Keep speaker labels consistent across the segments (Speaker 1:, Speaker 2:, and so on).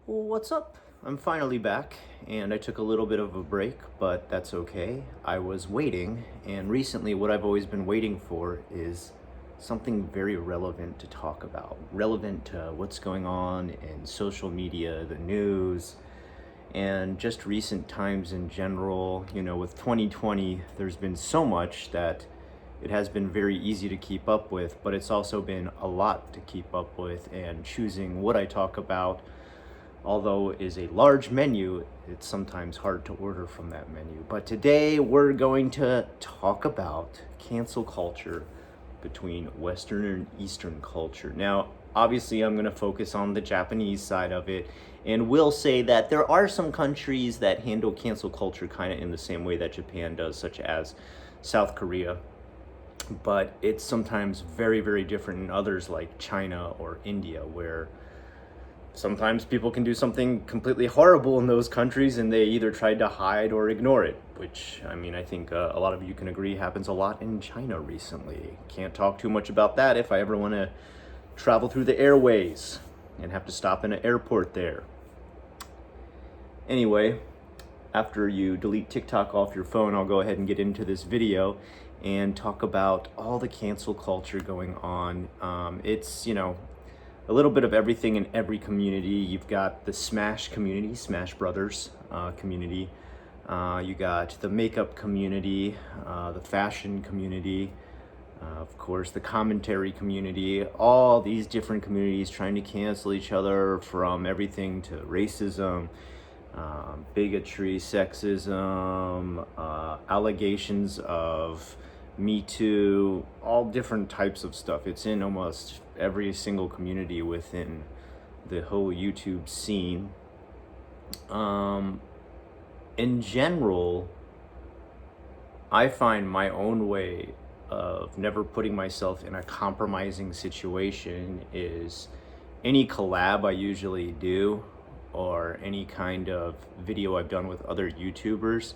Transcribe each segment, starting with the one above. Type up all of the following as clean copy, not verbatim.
Speaker 1: Well, what's up? I'm finally back, and I took a little bit of a break, but that's okay. I was waiting, and recently, what I've always been waiting for is something very relevant to talk about, relevant to what's going on in social media, the news, and just recent times in general. You know, with 2020, there's been so much that it has been very easy to keep up with, but it's also been a lot to keep up with, and choosing what I talk about, although it is a large menu, it's sometimes hard to order from that menu. But today we're going to talk about cancel culture between Western and Eastern culture. Now, obviously, I'm going to focus on the Japanese side of it, and will say that there are some countries that handle cancel culture kind of in the same way that Japan does, such as South Korea. But it's sometimes very, very different in others like China or India, where sometimes people can do something completely horrible in those countries and they either tried to hide or ignore it, which, I mean, I think a lot of you can agree happens a lot in China recently. Can't talk too much about that if I ever want to travel through the airways and have to stop in an airport there. Anyway, after you delete TikTok off your phone, I'll go ahead and get into this video and talk about all the cancel culture going on. It's, a little bit of everything in every community. You've got the Smash community, Smash Brothers community. You got the makeup community, the fashion community, of course, the commentary community, all these different communities trying to cancel each other, from everything to racism, bigotry, sexism, allegations of Me Too, all different types of stuff. It's in almost every single community within the whole YouTube scene. In general, I find my own way of never putting myself in a compromising situation is any collab I usually do, or any kind of video I've done with other YouTubers,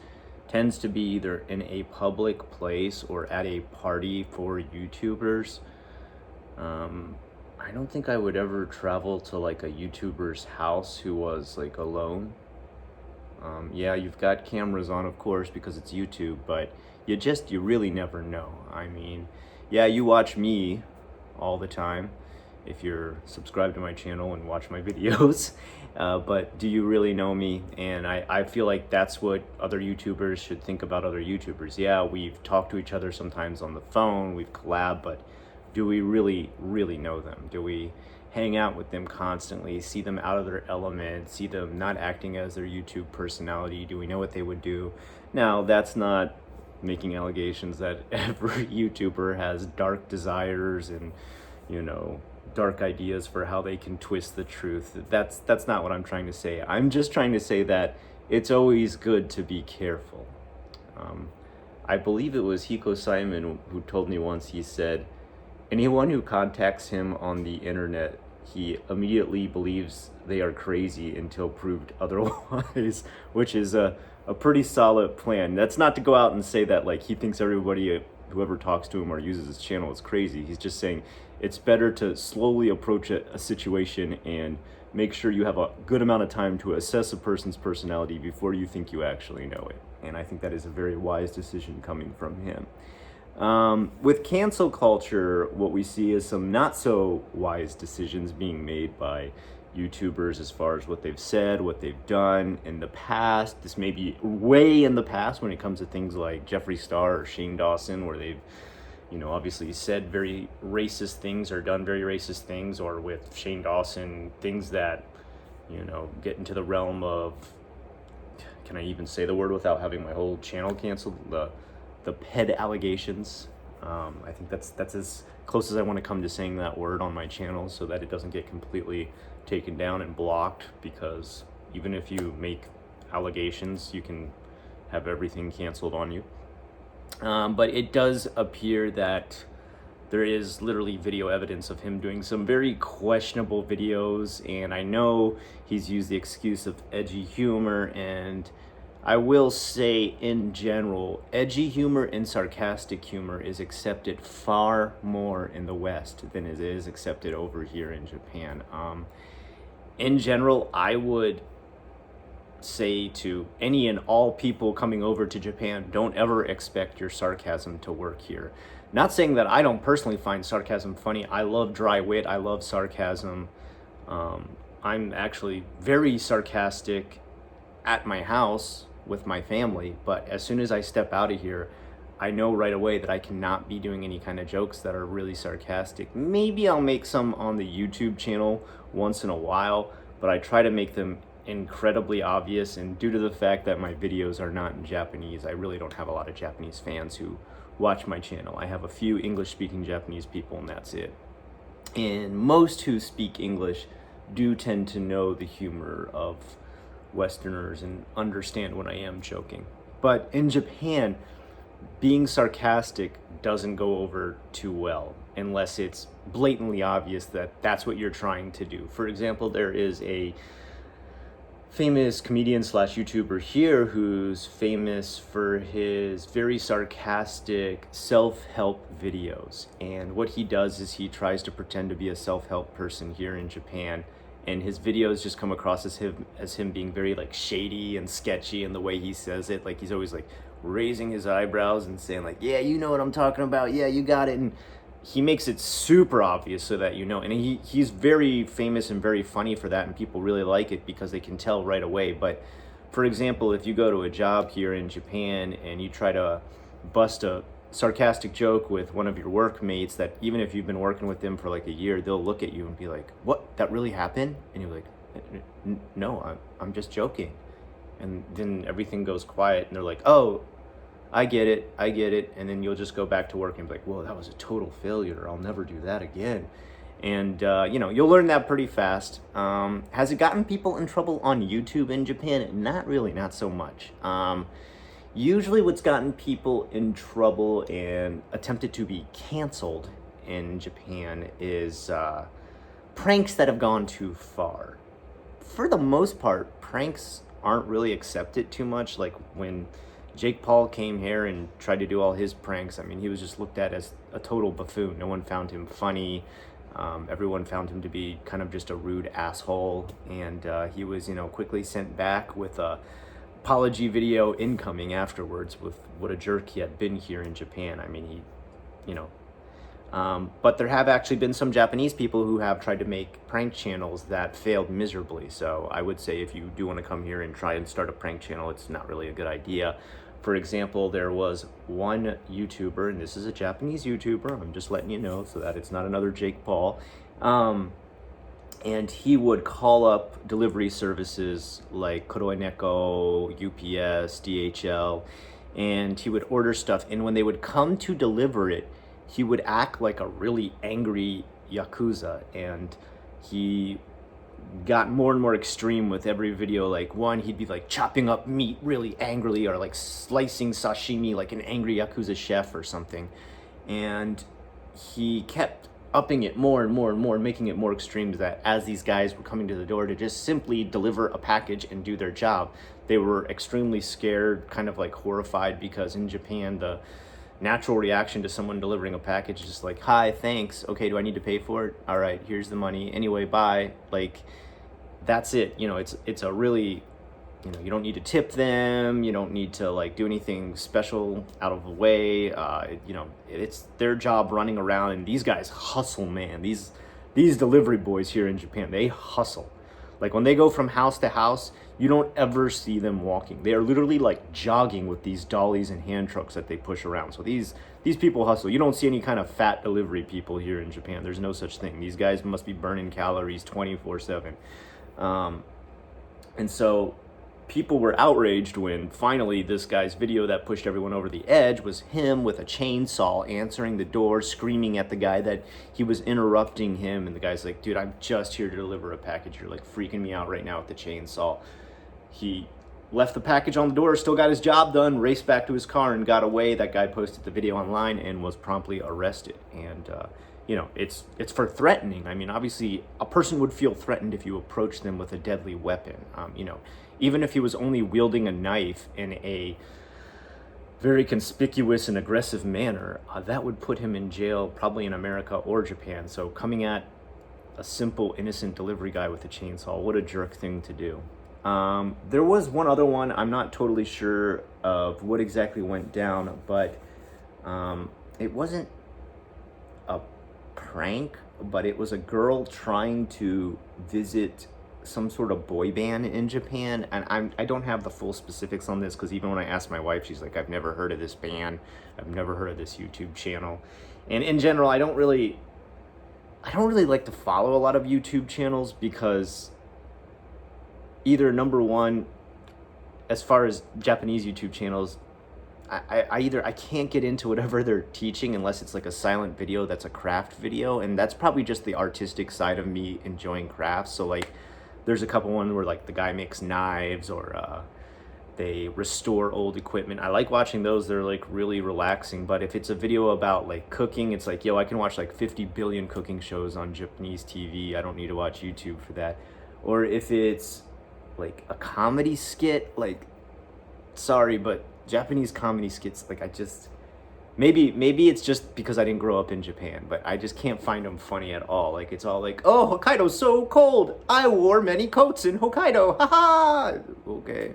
Speaker 1: tends to be either in a public place or at a party for YouTubers. I don't think I would ever travel to like a YouTuber's house who was like alone. Yeah, you've got cameras on, of course, because it's YouTube, but you really never know. I mean, yeah, you watch me all the time if you're subscribed to my channel and watch my videos, but do you really know me? And I feel like that's what other YouTubers should think about other YouTubers. Yeah, we've talked to each other sometimes on the phone, we've collabed, but do we really, really know them? Do we hang out with them constantly, see them out of their element, see them not acting as their YouTube personality? Do we know what they would do? Now, that's not making allegations that every YouTuber has dark desires and, dark ideas for how they can twist the truth. That's not what I'm trying to say. I'm just trying to say that it's always good to be careful. I believe it was Hiko Simon who told me once, he said, anyone who contacts him on the internet, he immediately believes they are crazy until proved otherwise, which is a pretty solid plan. That's not to go out and say that like he thinks everybody, whoever talks to him or uses his channel, is crazy. He's just saying it's better to slowly approach a situation and make sure you have a good amount of time to assess a person's personality before you think you actually know it. And I think that is a very wise decision coming from him. With cancel culture, what we see is some not so wise decisions being made by YouTubers as far as what they've said, what they've done in the past. This may be way in the past when it comes to things like Jeffree Star or Shane Dawson, where they've, obviously said very racist things or done very racist things, or with Shane Dawson, things that, get into the realm of, can I even say the word without having my whole channel canceled? The ped allegations. I think that's as close as I want to come to saying that word on my channel, so that it doesn't get completely taken down and blocked, because even if you make allegations, you can have everything canceled on you. But it does appear that there is literally video evidence of him doing some very questionable videos, and I know he's used the excuse of edgy humor, and I will say, in general, edgy humor and sarcastic humor is accepted far more in the West than it is accepted over here in Japan. in general, I would say to any and all people coming over to Japan, don't ever expect your sarcasm to work here. Not saying that I don't personally find sarcasm funny. I love dry wit. I love sarcasm. I'm actually very sarcastic at my house with my family, but as soon as I step out of here, I know right away that I cannot be doing any kind of jokes that are really sarcastic. Maybe I'll make some on the YouTube channel once in a while, but I try to make them incredibly obvious, and due to the fact that my videos are not in Japanese, I really don't have a lot of Japanese fans who watch my channel. I have a few English-speaking Japanese people, and that's it. And most who speak English do tend to know the humor of Westerners and understand when I am joking. But in Japan, being sarcastic doesn't go over too well unless it's blatantly obvious that that's what you're trying to do. For example, there is a famous comedian slash YouTuber here who's famous for his very sarcastic self-help videos. And what he does is he tries to pretend to be a self-help person here in Japan. And his videos just come across as him being very like shady and sketchy in the way he says it. Like he's always like raising his eyebrows and saying like, yeah, you know what I'm talking about. Yeah, you got it. And he makes it super obvious so that you know. And he's very famous and very funny for that. And people really like it because they can tell right away. But for example, if you go to a job here in Japan and you try to bust a sarcastic joke with one of your workmates, that even if you've been working with them for like a year, they'll look at you and be like, what, that really happened? And you're like, no, I'm just joking. And then everything goes quiet and they're like, oh, I get it. And then you'll just go back to work and be like, whoa, that was a total failure. I'll never do that again. And, you'll learn that pretty fast. Has it gotten people in trouble on YouTube in Japan? Not really, not so much. Usually what's gotten people in trouble and attempted to be canceled in Japan is pranks that have gone too far. For the most part, pranks aren't really accepted too much. Like when Jake Paul came here and tried to do all his pranks, I mean, he was just looked at as a total buffoon. No one found him funny. Everyone found him to be kind of just a rude asshole. And he was, quickly sent back with a apology video incoming afterwards with what a jerk he had been here in Japan. I mean, but there have actually been some Japanese people who have tried to make prank channels that failed miserably. So I would say if you do want to come here and try and start a prank channel, it's not really a good idea. For example, there was one YouTuber, and this is a Japanese YouTuber, I'm just letting you know so that it's not another Jake Paul, and he would call up delivery services like Koroeneko, UPS, DHL, and he would order stuff, and when they would come to deliver it, he would act like a really angry Yakuza, and he got more and more extreme with every video. Like one, he'd be like chopping up meat really angrily, or like slicing sashimi like an angry Yakuza chef or something. And he kept upping it more and more and more, making it more extreme, that as these guys were coming to the door to just simply deliver a package and do their job, they were extremely scared, kind of like horrified, because in Japan, the natural reaction to someone delivering a package is just like, hi, thanks, okay, do I need to pay for it? All right, here's the money, anyway, bye. Like, that's it. It's a really, you don't need to tip them, you don't need to like do anything special out of the way. It's their job running around, and these guys hustle, man. These delivery boys here in Japan, they hustle. Like when they go from house to house, you don't ever see them walking. They are literally like jogging with these dollies and hand trucks that they push around. So these people hustle. You don't see any kind of fat delivery people here in Japan. There's no such thing. These guys must be burning calories 24/7. And so people were outraged when finally this guy's video that pushed everyone over the edge was him with a chainsaw answering the door, screaming at the guy that he was interrupting him. And the guy's like, dude, I'm just here to deliver a package. You're like freaking me out right now with the chainsaw. He left the package on the door, still got his job done, raced back to his car and got away. That guy posted the video online and was promptly arrested. And, it's for threatening. I mean, obviously a person would feel threatened if you approach them with a deadly weapon. Even if he was only wielding a knife in a very conspicuous and aggressive manner, that would put him in jail, probably in America or Japan. So coming at a simple, innocent delivery guy with a chainsaw. What a jerk thing to do. There was one other one. I'm not totally sure of what exactly went down, but it wasn't a prank, but it was a girl trying to visit some sort of boy band in Japan, and I don't have the full specifics on this, because even when I asked my wife, she's like, I've never heard of this band, I've never heard of this YouTube channel. And in general, I don't really like to follow a lot of YouTube channels, because either, number one, as far as Japanese YouTube channels, I can't get into whatever they're teaching unless it's like a silent video that's a craft video, and that's probably just the artistic side of me enjoying crafts. So like, there's a couple ones where like the guy makes knives, or they restore old equipment. I like watching those. They're like really relaxing. But if it's a video about like cooking, it's like, yo, I can watch like 50 billion cooking shows on Japanese TV. I don't need to watch YouTube for that. Or if it's like a comedy skit, like, sorry, but Japanese comedy skits, like, maybe it's just because I didn't grow up in Japan, but I just can't find them funny at all. Like, it's all like, oh, Hokkaido's so cold, I wore many coats in Hokkaido, haha. Okay.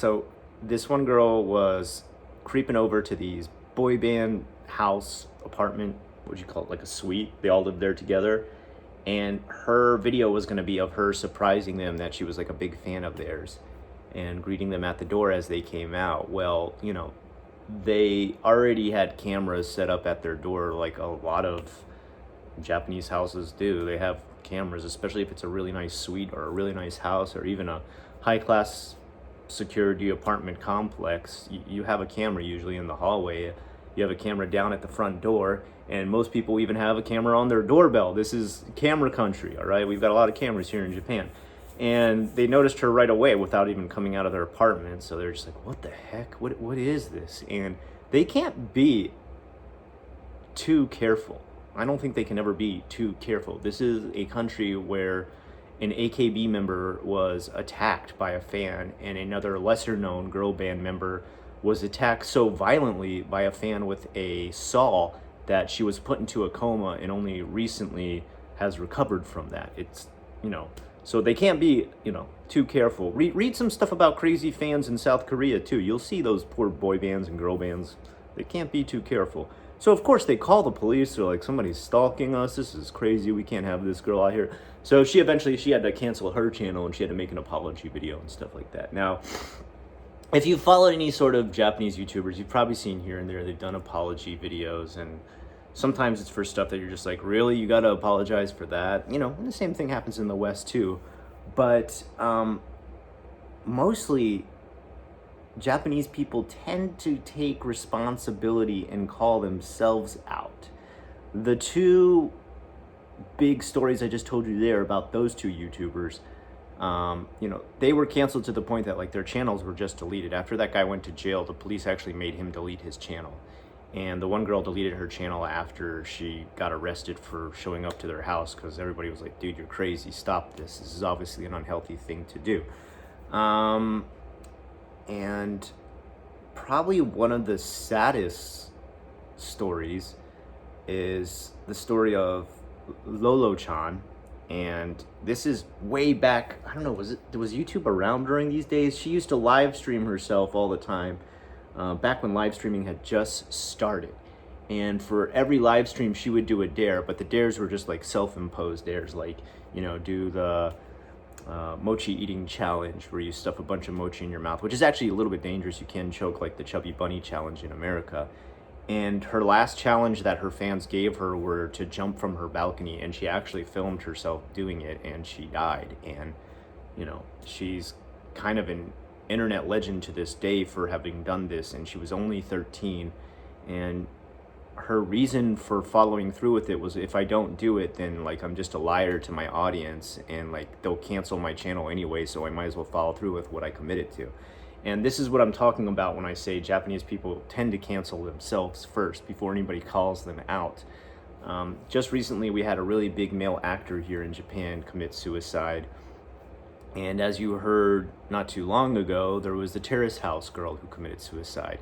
Speaker 1: So this one girl was creeping over to these boy band house, apartment, what would you call it, like a suite. They all lived there together, and her video was going to be of her surprising them that she was like a big fan of theirs, and greeting them at the door as they came out. Well, you know, they already had cameras set up at their door, like a lot of Japanese houses do. They have cameras, especially if it's a really nice suite or a really nice house, or even a high-class security apartment complex. You have a camera usually in the hallway. You have a camera down at the front door, and most people even have a camera on their doorbell. This is camera country, all right? We've got a lot of cameras here in Japan. And they noticed her right away without even coming out of their apartment. So they're just like, what the heck? What is this? And they can't be too careful. I don't think they can ever be too careful. This is a country where an AKB member was attacked by a fan, and another lesser-known girl band member was attacked so violently by a fan with a saw that she was put into a coma, and only recently has recovered from that. It's, you know, so they can't be, you know, too careful. Read some stuff about crazy fans in South Korea too. You'll see those poor boy bands and girl bands. They can't be too careful. So of course they call the police. They're like, somebody's stalking us. This is crazy. We can't have this girl out here. So she had to cancel her channel, and she had to make an apology video and stuff like that. Now, if you follow any sort of Japanese YouTubers, you've probably seen here and there, they've done apology videos, and sometimes it's for stuff that you're just like, really? You gotta apologize for that? You know, and the same thing happens in the West too. But mostly Japanese people tend to take responsibility and call themselves out. The two big stories I just told you there about those two YouTubers, you know, they were canceled to the point that like their channels were just deleted. After that guy went to jail, the police actually made him delete his channel. And the one girl deleted her channel after she got arrested for showing up to their house, because everybody was like, dude, you're crazy, stop this. This is obviously an unhealthy thing to do. And probably one of the saddest stories is the story of lolochan. And this is way back, I don't know, was YouTube around during these days? She used to live stream herself all the time, back when live streaming had just started. And for every live stream, she would do a dare, but the dares were just like self-imposed dares, like, you know, do the mochi eating challenge, where you stuff a bunch of mochi in your mouth, which is actually a little bit dangerous. You can choke, like the chubby bunny challenge in America. And her last challenge that her fans gave her were to jump from her balcony, and she actually filmed herself doing it, and she died. And, you know, she's kind of an internet legend to this day for having done this, and she was only 13. And her reason for following through with it was, if I don't do it, then like I'm just a liar to my audience, and like they'll cancel my channel anyway, so I might as well follow through with what I committed to. And this is what I'm talking about when I say Japanese people tend to cancel themselves first before anybody calls them out. Just recently we had a really big male actor here in Japan commit suicide, And as you heard not too long ago, there was the terrace house girl who committed suicide.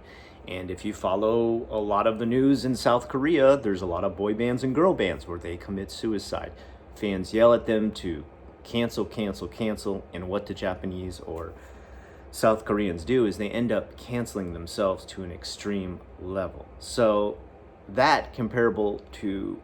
Speaker 1: And if you follow a lot of the news in South Korea, there's a lot of boy bands and girl bands where they commit suicide. Fans yell at them to cancel, cancel, cancel. And what the Japanese or South Koreans do is they end up canceling themselves to an extreme level. So that comparable to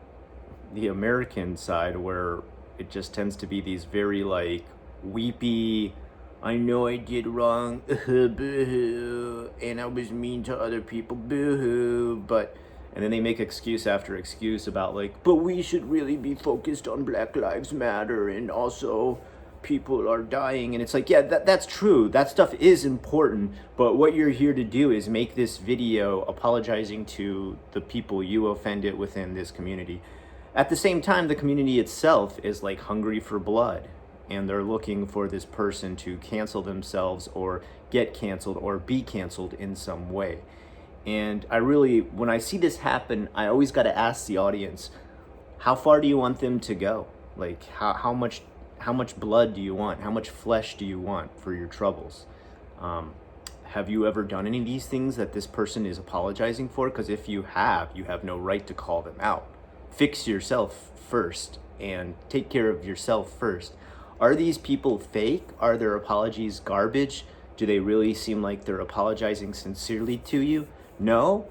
Speaker 1: the American side, where it just tends to be these very like weepy, I know I did wrong, boo-hoo, and I was mean to other people, boo-hoo, but, and then they make excuse after excuse about like, but we should really be focused on Black Lives Matter, and also people are dying, and it's like, yeah, that's true, that stuff is important, but what you're here to do is make this video apologizing to the people you offended within this community. At the same time, the community itself is like hungry for blood, and they're looking for this person to cancel themselves or get canceled or be canceled in some way. And I really, when I see this happen, I always got to ask the audience, how far do you want them to go? Like, how much blood do you want? How much flesh do you want for your troubles? Have you ever done any of these things that this person is apologizing for? Because if you have no right to call them out. Fix yourself first and take care of yourself first. Are these people fake? Are their apologies garbage? Do they really seem like they're apologizing sincerely to you? No?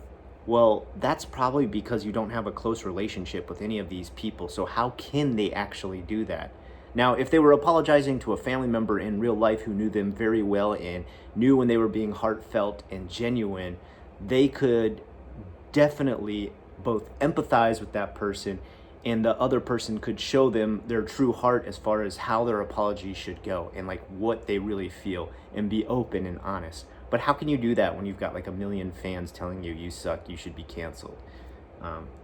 Speaker 1: Well, that's probably because you don't have a close relationship with any of these people. So how can they actually do that? Now, if they were apologizing to a family member in real life who knew them very well and knew when they were being heartfelt and genuine, they could definitely both empathize with that person, and the other person could show them their true heart as far as how their apology should go and like what they really feel, and be open and honest. But how can you do that when you've got like 1 million fans telling you suck, you should be canceled?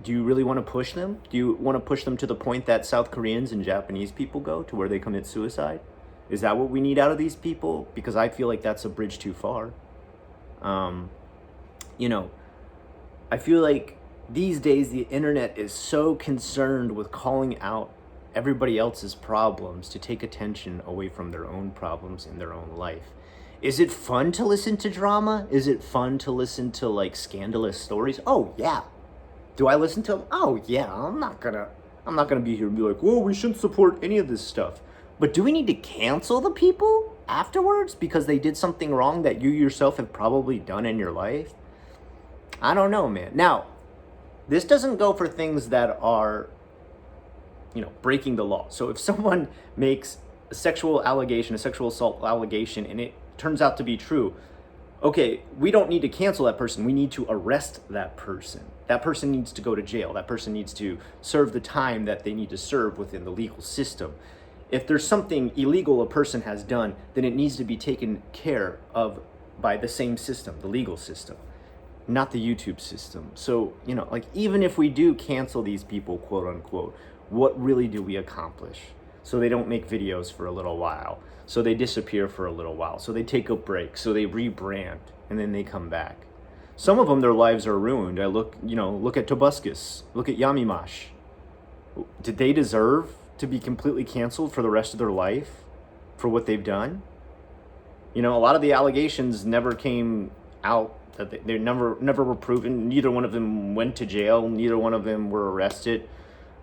Speaker 1: Do you really want to push them? Do you want to push them to the point that South Koreans and Japanese people go, to where they commit suicide? Is that what we need out of these people? Because I feel like that's a bridge too far. I feel like these days, the internet is so concerned with calling out everybody else's problems to take attention away from their own problems in their own life. Is it fun to listen to drama? Is it fun to listen to like scandalous stories? Oh yeah. Do I listen to them? Oh yeah. I'm not gonna be here and be like, whoa, we shouldn't support any of this stuff. But do we need to cancel the people afterwards because they did something wrong that you yourself have probably done in your life? I don't know, man. Now, this doesn't go for things that are, breaking the law. So if someone makes a sexual assault allegation, and it turns out to be true, okay, we don't need to cancel that person. We need to arrest that person. That person needs to go to jail. That person needs to serve the time that they need to serve within the legal system. If there's something illegal a person has done, then it needs to be taken care of by the same system, the legal system, not the YouTube system. So, even if we do cancel these people, quote unquote, what really do we accomplish? So they don't make videos for a little while. So they disappear for a little while. So they take a break. So they rebrand, and then they come back. Some of them, their lives are ruined. Look at Tobuscus. Look at Yamimash. Did they deserve to be completely canceled for the rest of their life for what they've done? A lot of the allegations never came out. That they never were proven. Neither one of them went to jail. Neither one of them were arrested.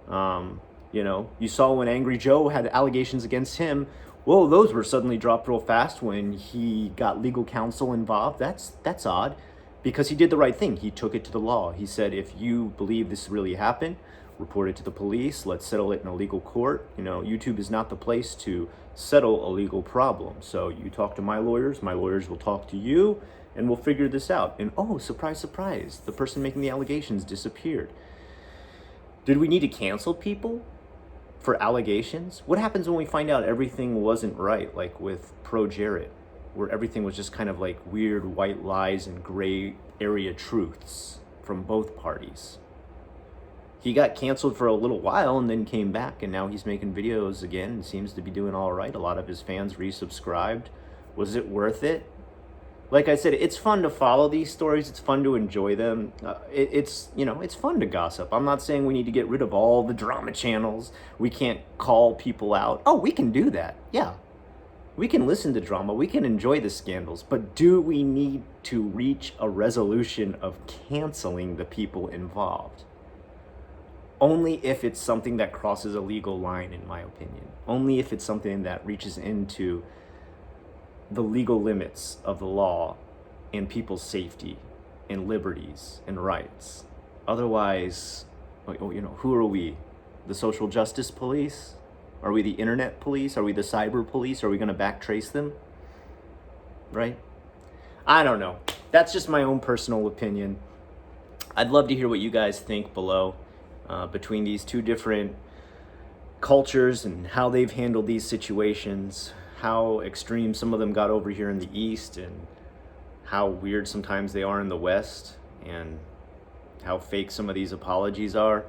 Speaker 1: You saw when Angry Joe had allegations against him. Well, those were suddenly dropped real fast when he got legal counsel involved. That's odd, because he did the right thing. He took it to the law. He said, if you believe this really happened, report it to the police. Let's settle it in a legal court. YouTube is not the place to settle a legal problem. So you talk to my lawyers will talk to you, and we'll figure this out. And oh, surprise, surprise, the person making the allegations disappeared. Did we need to cancel people for allegations? What happens when we find out everything wasn't right, like with Pro Jared, where everything was just kind of like weird white lies and gray area truths from both parties? He got canceled for a little while and then came back, and now he's making videos again and seems to be doing all right. A lot of his fans resubscribed. Was it worth it? Like I said, it's fun to follow these stories. It's fun to enjoy them. It's fun to gossip. I'm not saying we need to get rid of all the drama channels. We can't call people out. Oh, we can do that. Yeah. We can listen to drama, we can enjoy the scandals, but do we need to reach a resolution of canceling the people involved? Only if it's something that crosses a legal line, in my opinion. Only if it's something that reaches into the legal limits of the law and people's safety and liberties and rights. Otherwise, who are we? The social justice police? Are we the internet police? Are we the cyber police? Are we going to backtrace them? Right? I don't know. That's just my own personal opinion. I'd love to hear what you guys think below between these two different cultures and how they've handled these situations, how extreme some of them got over here in the East, and how weird sometimes they are in the West, and how fake some of these apologies are.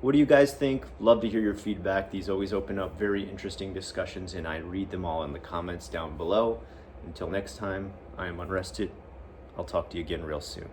Speaker 1: What do you guys think? Love to hear your feedback. These always open up very interesting discussions, and I read them all in the comments down below. Until next time, I am Unrested. I'll talk to you again real soon.